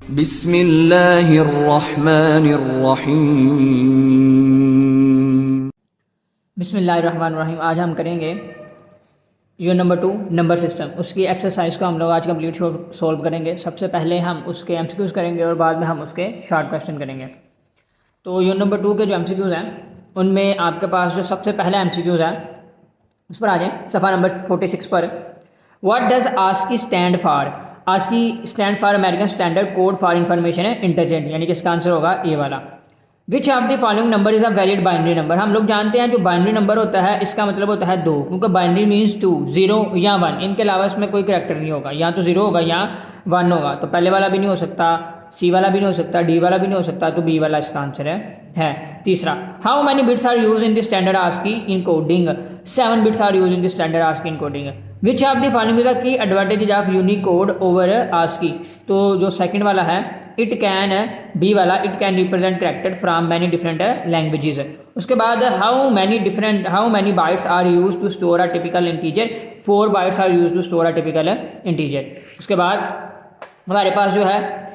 बिस्मिल्लाहिर्रहमानिर्रहीम। बिस्मिल्लाहिर्रहमानिर्रहीम। आज हम करेंगे यूनिट नंबर 2 नंबर सिस्टम। उसकी एक्सरसाइज को हम लोग आज कंप्लीट सॉल्व करेंगे। सबसे पहले हम उसके एमसीक्यूज़ करेंगे और बाद में हम उसके शॉर्ट क्वेश्चन करेंगे। तो यूनिट नंबर 2 के जो एमसीक्यूज़ हैं उनमें आपके पास जो सबसे पहला एमसीक्यूज़ है उस पर आ जाए सफ़ा नंबर 46 पर। What does ASCII stand for? ASCII stand for American standard code for information intelligent, यानी कि इसका आंसर होगा ए वाला। Which of the following number is a valid binary number? हम लोग जानते हैं जो बाइनरी नंबर होता है इसका मतलब होता है 2, क्योंकि बाइनरी मीन्स 2, 0 या 1, इनके अलावा इसमें कोई करैक्टर नहीं होगा, या तो 0 होगा या 1 होगा। तो पहले वाला भी नहीं हो सकता, सी वाला भी नहीं हो सकता, डी वाला भी नहीं हो सकता, तो बी वाला इसका आंसर है। तीसरा, how many bits are use in the standard ASCII encoding? 7 bits are use in the standard ASCII encoding. Which of the following is the key advantage of Unicode over ASCII? तो जो second वाला है it can, be वाला it can represent character from many different languages. उसके बाद how many bytes are use to store a typical integer? 4 bytes are use to store a typical integer. उसके बाद हमारे पास जो है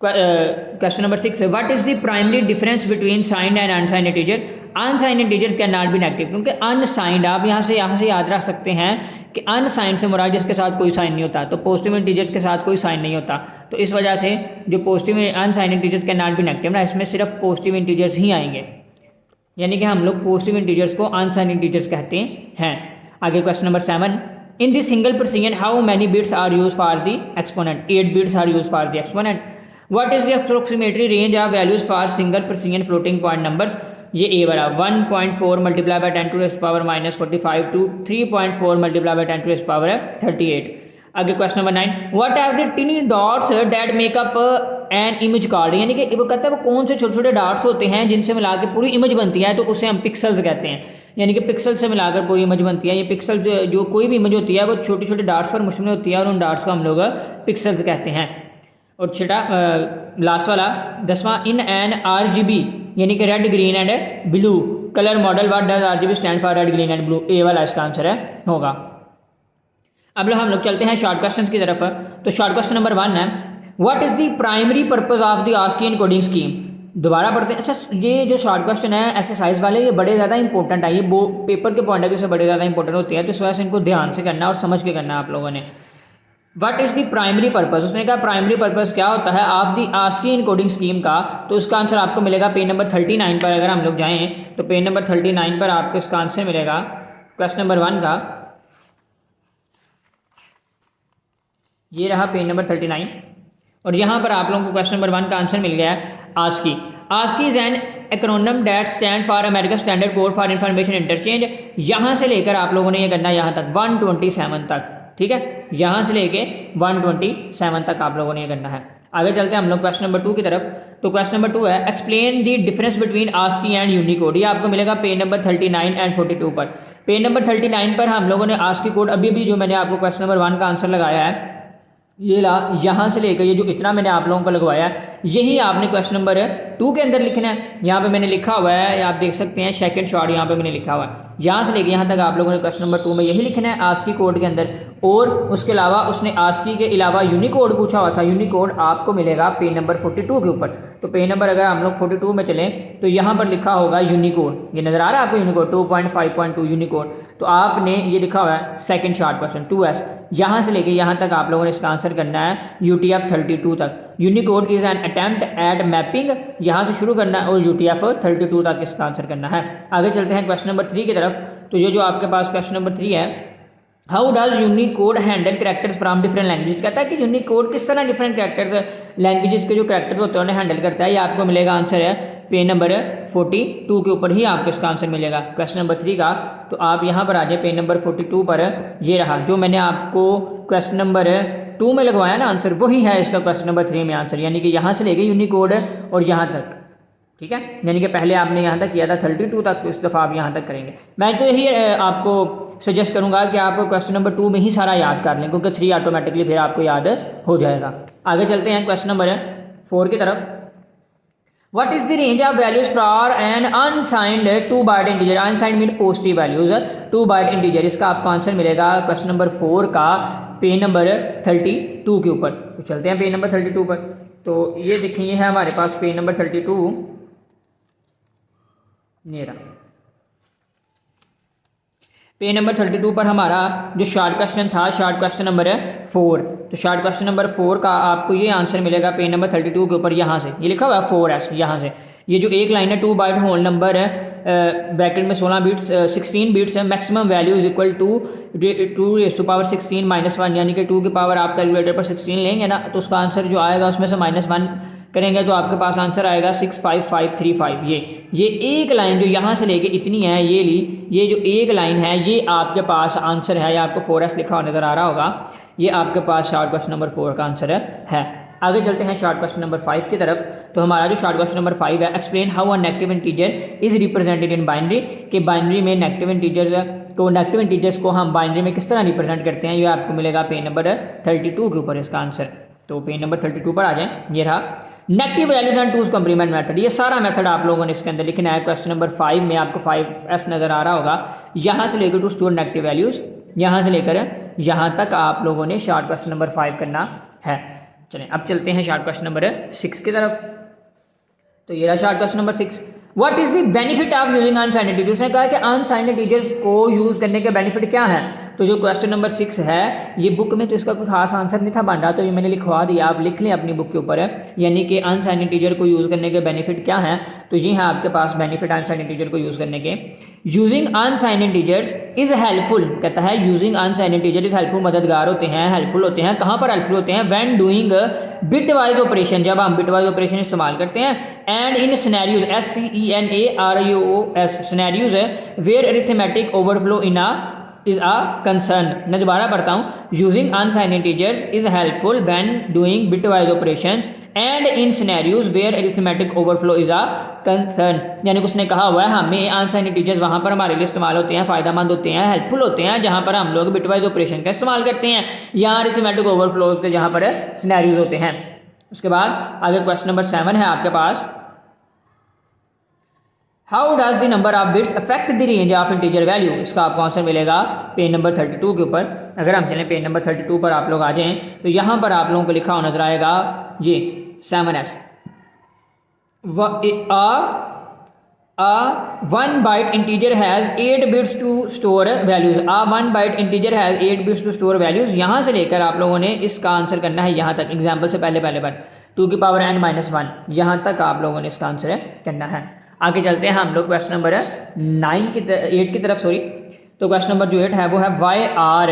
question number 6, what is the primary difference between signed and unsigned integer? Unsigned integer can not be negative, क्योंकि unsigned आप यहाँ से याद रख सकते हैं कि अनसाइंड से मुराद जिसके साथ कोई साइन नहीं होता, तो पॉजिटिव इंटीजर्स के साथ कोई साइन नहीं होता, तो इस वजह से जो positive unsigned integers can not be negative ना, इसमें सिर्फ पॉजिटिव इंटीजर्स ही आएंगे, यानी कि हम लोग पॉजिटिव इंटीजर्स को अनसाइंड इंटीजर्स कहते हैं। आगे question number 7, in the single precision how many bits are use for the exponent? 8 bits are use for the exponent. What is the approximate range of values for single precision floating point numbers? ये A वाला 1.4 multiply by 10 to the power -45 to 3.4 multiply by 10 to the power 38। आगे question number 9, what are the tiny dots that make up an image card? यानी कि वो कहता है वो कौन से छोटे छोटे डॉट्स होते हैं जिनसे मिला के पूरी इमेज बनती है, तो उसे हम पिक्सल्स कहते हैं, यानी कि पिक्सल से मिलाकर पूरी इमेज बनती है। ये पिक्सल जो कोई भी इमेज होती है वो छोटी छोटी डॉट्स पर मुश्तमिल होती है और उन डॉट्स को हम लोग पिक्सल्स कहते हैं। और छठा लास्ट वाला 10वां, इन एन RGB यानी कि red green and blue colour model what does RGB stand for? Red green and blue, A वाला इसका आंसर होगा। अब हम लोग चलते हैं शॉर्ट क्वेश्चन की तरफ। तो शॉर्ट क्वेश्चन नंबर 1 है, what is the primary purpose of the ASCII encoding scheme? दोबारा पढ़ते हैं। अच्छा, ये जो शॉर्ट क्वेश्चन है एक्सरसाइज वाले ये बड़े ज़्यादा इंपॉर्टेंट है, ये वो पेपर के पॉइंट ऑफ व्यू से बड़े ज़्यादा इंपॉर्टेंट होते हैं, तो इस वजह से इनको ध्यान से करना और समझ के करना आप लोगों ने। What is the primary purpose? उसने कहा प्राइमरी पर्पज क्या होता है of the ASCII encoding scheme का, तो उसका आंसर आपको मिलेगा पेज नंबर 39 पर। अगर हम लोग जाएं तो पेज नंबर 39 पर आपको इसका आंसर मिलेगा क्वेश्चन नंबर 1 का। ये रहा पेज नंबर 39 और यहाँ पर आप लोगों को क्वेश्चन नंबर 1 का आंसर मिल गया है ASCII. ASCII is an acronym that stand for American standard code for information interchange. यहाँ से लेकर आप लोगों ने ये करना यहाँ तक 127 तक, ठीक है, यहाँ से लेके 127 तक आप लोगों ने ये करना है। आगे चलते हैं हम लोग क्वेश्चन नंबर 2 की तरफ। तो क्वेश्चन नंबर 2 है, explain the difference between ASCII and Unicode. ये आपको मिलेगा पेज नंबर 39 एंड 42 पर। पेज नंबर 39 पर हम लोगों ने आस्की कोड अभी जो मैंने आपको क्वेश्चन नंबर 1 का आंसर लगाया है, ये यहाँ से लेकर ये जो इतना मैंने आप लोगों को लगवाया है, यही आपने क्वेश्चन नंबर 2 के अंदर लिखना है। यहाँ पे मैंने लिखा हुआ है, आप देख सकते हैं सेकंड शॉर्ट यहाँ पे मैंने लिखा हुआ है, यहाँ से लेकर यहाँ तक आप लोगों ने क्वेश्चन नंबर 2 में यही लिखना है आस्की कोड के अंदर। और उसके अलावा उसने आस्की के अलावा यूनिकोड पूछा हुआ था, यूनिकोड आपको मिलेगा पेज नंबर 42 के ऊपर। तो पेज नंबर अगर हम लोग 42 में चलें तो यहाँ पर लिखा होगा यूनिकोड, ये नज़र आ रहा है आपको यूनिकोड 2.5.2 यूनिकोड, तो आपने ये लिखा हुआ है सेकंड शॉर्ट क्वेश्चन 2S। यहाँ से लेके यहाँ तक आप लोगों ने इसका आंसर करना है UTF-32 तक। Unicode is an attempt at mapping, यहाँ से शुरू करना है और UTF-32 तक इसका आंसर करना है। आगे चलते हैं क्वेश्चन नंबर 3 की तरफ। तो ये जो आपके पास क्वेश्चन नंबर 3 है, how does Unicode handle characters from different language? कहता है कि यूनिकोड किस तरह डिफरेंट कैरेक्टर्स लैंग्वेजेस के जो कैरेक्टर्स होते हैं उन्हें हैंडल करता है। ये आपको मिलेगा आंसर है पेज नंबर 42 के ऊपर ही आपको इसका आंसर मिलेगा क्वेश्चन नंबर 3 का। तो आप यहाँ पर आ जाए पेज नंबर 42 पर। ये रहा जो मैंने आपको क्वेश्चन नंबर 2 में लगवाया ना आंसर, वही है इसका क्वेश्चन नंबर 3 में आंसर, यानी कि यहाँ से लेके यूनिकोड और यहाँ तक, ठीक है, यानी कि पहले आपने यहाँ तक किया था 32 तक, तो इस दफ़ा आप यहाँ तक करेंगे। मैं तो यही आपको सजेस्ट करूँगा कि आप क्वेश्चन नंबर 2 में ही सारा याद कर लें, क्योंकि 3 ऑटोमेटिकली फिर आपको याद हो जाएगा। आगे चलते हैं क्वेश्चन नंबर 4 की तरफ। What is the range of values for an unsigned 2 byte integer? Unsigned mean positive values 2 byte integer, इसका आपको आंसर मिलेगा क्वेश्चन नंबर 4 का पेज नंबर 32 के ऊपर। तो चलते हैं पेज नंबर 32 पर। तो ये देखें, ये है हमारे पास पेज नंबर 32 मेरा पेज नंबर 32 पर हमारा जो शॉर्ट क्वेश्चन था, शॉर्ट क्वेश्चन नंबर 4। तो शॉर्ट क्वेश्चन नंबर 4 का आपको ये आंसर मिलेगा पेज नंबर 32 के ऊपर, यहाँ से ये लिखा हुआ है 4S, यहाँ से ये जो एक लाइन है 2 बाइट होल नंबर है, ब्रैकेट में 16 बिट्स 16 बिट्स है, maximum value is equal to 2⁻16 -1, यानी कि 2 की पावर आप कैलकुलेटर पर 16 लेंगे ना, तो उसका आंसर जो आएगा उसमें से -1 करेंगे तो आपके पास आंसर आएगा 65535। ये एक लाइन जो यहाँ से लेके इतनी है, ये ली, ये जो एक लाइन है ये आपके पास आंसर है। ये आपको 4S लिखा हुआ नज़र आ रहा होगा, ये आपके पास शॉर्ट क्वेश्चन नंबर 4 का आंसर है। आगे चलते हैं शॉर्ट क्वेश्चन नंबर 5 की तरफ। तो हमारा जो शॉर्ट क्वेश्चन नंबर 5 है, explain how a negative integer is represented in binary, कि बाइनरी में नेगेटिव इंटीजर्स को हम बाइनरी में किस तरह रिप्रेजेंट करते हैं। ये आपको मिलेगा पेज नंबर 32 के ऊपर इसका आंसर। तो पेज नंबर 32 पर आ जाएं, ये रहा negative values and two's complement method. ये सारा मेथड आप लोगों ने इसके अंदर लिखना है। क्वेश्चन नंबर 5 में आपको 5S नज़र आ रहा होगा, यहाँ से लेकर टू स्टोर नेगेटिव वैल्यूज़, यहाँ से लेकर यहाँ तक आप लोगों ने शॉर्ट क्वेश्चन नंबर 5 करना है। चलें अब चलते हैं शॉर्ट क्वेश्चन नंबर 6 की तरफ। तो ये रहा short question number 6। What is the benefit of using unsigned integers. उसने कहा कि अनसाइंड इंटीजर्स को यूज़ करने के बेनिफिट क्या है। तो जो क्वेश्चन नंबर 6 है, ये बुक में तो इसका कोई खास आंसर नहीं था बन रहा, तो ये मैंने लिखवा दिया, आप लिख लें अपनी बुक के ऊपर है, यानी कि अनसाइंड इंटीजर को यूज़ करने के बेनिफिट क्या हैं। तो ये है आपके पास बेनिफिट अनसाइंड इंटीजर को यूज़ करने के। Using unsigned integers is helpful, कहता है using unsigned integer is helpful, मददगार होते हैं, हेल्पफुल होते हैं। कहाँ पर हेल्पफुल होते हैं, व्हेन डूइंग बिटवाइज ऑपरेशन, जब हम बिटवाइज ऑपरेशन इस्तेमाल करते हैं। And in scenarios, SCENARIOS scenarios है, where arithmetic overflow in is a concern. मैं दोबारा पढ़ता हूँ, using unsigned integers is helpful when doing bitwise operations and in scenarios where arithmetic overflow is a concern. यानी कि उसने कहा हुआ है हमें अनसाइंड इंटीजर्स वहाँ पर हमारे लिए इस्तेमाल होते हैं, फ़ायदेमंद होते हैं, हेल्पफुल होते हैं, जहाँ पर हम लोग बिटवाइज ऑपरेशन का इस्तेमाल करते हैं, या अरिथमेटिक ओवरफ्लो के जहाँ पर सिनेरियोज होते हैं। उसके बाद आगे क्वेश्चन नंबर 7 है आपके पास, how does the number of bits affect the range of integer value. इसका आपको आंसर मिलेगा पेज नंबर 32 के ऊपर। अगर हम चलें पेज नंबर 32 पर आप लोग आ जाएं, तो यहाँ पर आप लोगों को लिखा हुआ नजर आएगा ये 7S। One byte integer has 8 bits to store values. 1 byte integer has 8 bits to store values. यहाँ से लेकर आप लोगों ने इसका आंसर करना है यहाँ तक, एग्जाम्पल से पहले बार 2 की पावर n-1, यहाँ तक आप लोगों ने इसका आंसर करना है। आगे चलते हैं हम लोग क्वेश्चन नंबर 8 की तरफ, सॉरी। तो क्वेश्चन नंबर जो 8 है वो है, why are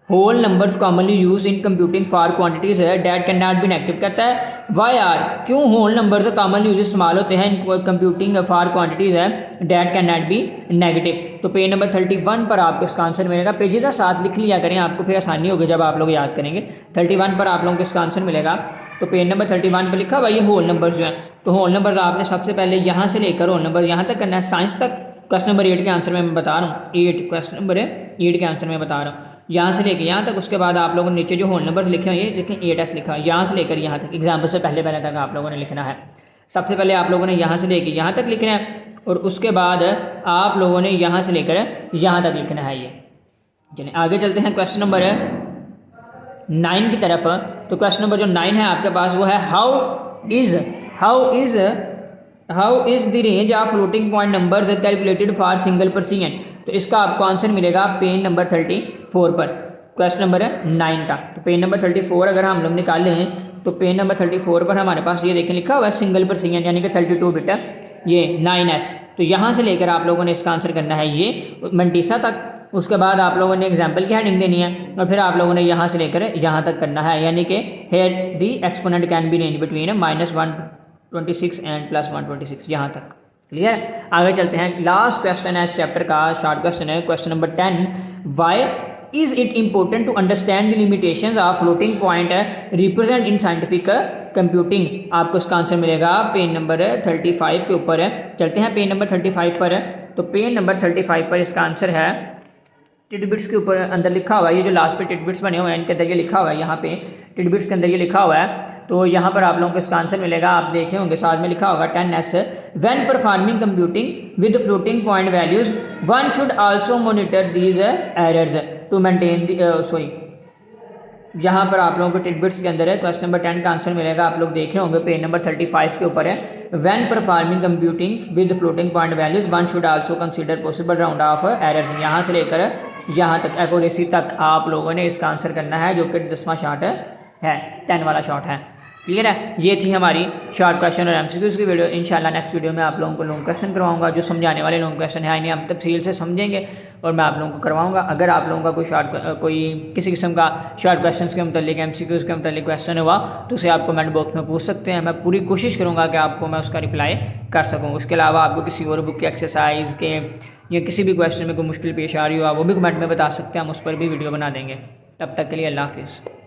whole numbers commonly use in computing for quantities है that can not be negative. कहता है वाई आर, क्यों होल नंबर्स कॉमनली यूज इस्तेमाल होते हैं इन कंप्यूटिंग फॉर क्वांटिटीज है that can not be negative. तो पेज नंबर 31 पर आपको इसका आंसर मिलेगा। पेजेस का साथ लिख लिया करें, आपको फिर आसानी होगी जब आप लोग याद करेंगे। 31 पर आप लोगों को इसका आंसर मिलेगा। तो पेज नंबर 31 पर लिखा हुआ ये होल नंबर्स जो हैं, तो होल नंबर आपने सबसे पहले यहाँ से लेकर होल नंबर यहाँ तक करना है, साइंस तक। क्वेश्चन नंबर 8 के आंसर में मैं बता रहा हूँ, 8 क्वेश्चन नंबर 8 के आंसर में बता रहा हूँ, यहाँ से लेकर यहाँ तक। उसके बाद आप लोगों ने नीचे जो होल नंबर्स लिखे हैं ये देखें 8S लिखा है, यहाँ से लेकर यहाँ तक, एग्जाम्पल से पहले तक आप लोगों ने लिखना है। सबसे पहले आप लोगों ने यहाँ से लेकर यहाँ तक लिखना है, और उसके बाद आप लोगों ने यहाँ से लेकर यहाँ तक लिखना है। ये चलिए आगे चलते हैं क्वेश्चन नंबर 9 की तरफ। तो क्वेश्चन नंबर जो 9 है आपके पास वो है, how is the range of floating point numbers calculated for single Persian. तो इसका आपको आंसर मिलेगा पेज नंबर 34 पर, क्वेश्चन नंबर 9 का। तो पेज नंबर 34 अगर हम लोग निकाल लें, तो पेज नंबर 34 पर हमारे पास ये देखें लिखा हुआ है सिंगल पर्सियन, यानी कि 32 बिट, ये 9S। तो यहाँ से लेकर आप लोगों ने इसका आंसर करना है ये मंटीसा तक। उसके बाद आप लोगों ने एग्जाम्पल की हेडिंग देनी है, और फिर आप लोगों ने यहाँ से लेकर यहाँ तक करना है, यानी कि here the exponent can be range between -126 and +126, यहाँ तक। क्लियर। आगे चलते हैं, लास्ट क्वेश्चन है इस चैप्टर का, शॉर्ट क्वेश्चन है, question number 10। Why is it important to understand the limitations of floating point represent in scientific computing. आपको इसका आंसर मिलेगा पेज नंबर 35 के ऊपर है। चलते हैं पेज नंबर 35 पर। तो पेज नंबर 35 पर इसका आंसर है, टिडबिट्स के ऊपर अंदर लिखा हुआ है, ये जो लास्ट पे टिडबिट्स बने हुए हैं इनके अंदर ये लिखा हुआ है, यहाँ पे टिडबिट्स के अंदर ये लिखा हुआ है। तो यहाँ पर आप लोगों को इसका आंसर मिलेगा, आप देखे होंगे साथ में लिखा होगा 10S। When performing computing with floating point values one should also monitor these errors to maintain यहाँ पर आप लोगों को टिडबिट्स के अंदर है क्वेश्चन नंबर 10 का आंसर मिलेगा। आप लोग देख रहे होंगे पेज नंबर 35 के ऊपर है। When performing computing with floating point values one should also consider possible round of errors. यहाँ से लेकर यहाँ तक एक्यूरेसी तक आप लोगों ने इसका आंसर करना है, जो कि 10वां शॉर्ट है 10 वाला शॉर्ट है। क्लियर है। ये थी हमारी शॉर्ट क्वेश्चन और एमसीक्यूज़ की वीडियो। इंशाल्लाह नेक्स्ट वीडियो में आप लोगों को लॉन्ग क्वेश्चन करवाऊंगा। जो समझाने वाले लॉन्ग क्वेश्चन है इन्हें हम तफसील से समझेंगे और मैं आप लोगों को करवाऊंगा। अगर आप लोगों का कोई किसी किस्म का शॉर्ट क्वेश्चन के मतलब एमसीक्यूज़ के मतलब क्वेश्चन हुआ तो उसे आप कमेंट बॉक्स में पूछ सकते हैं। मैं पूरी कोशिश करूँगा कि आपको मैं उसका रिप्लाई कर सकूँ। उसके अलावा आपको किसी और बुक के एक्सरसाइज के या किसी भी क्वेश्चन में कोई मुश्किल पेश आ रही हो, आप वो भी कमेंट में बता सकते हैं, हम उस पर भी वीडियो बना देंगे। तब तक के लिए अल्लाह हाफिज़।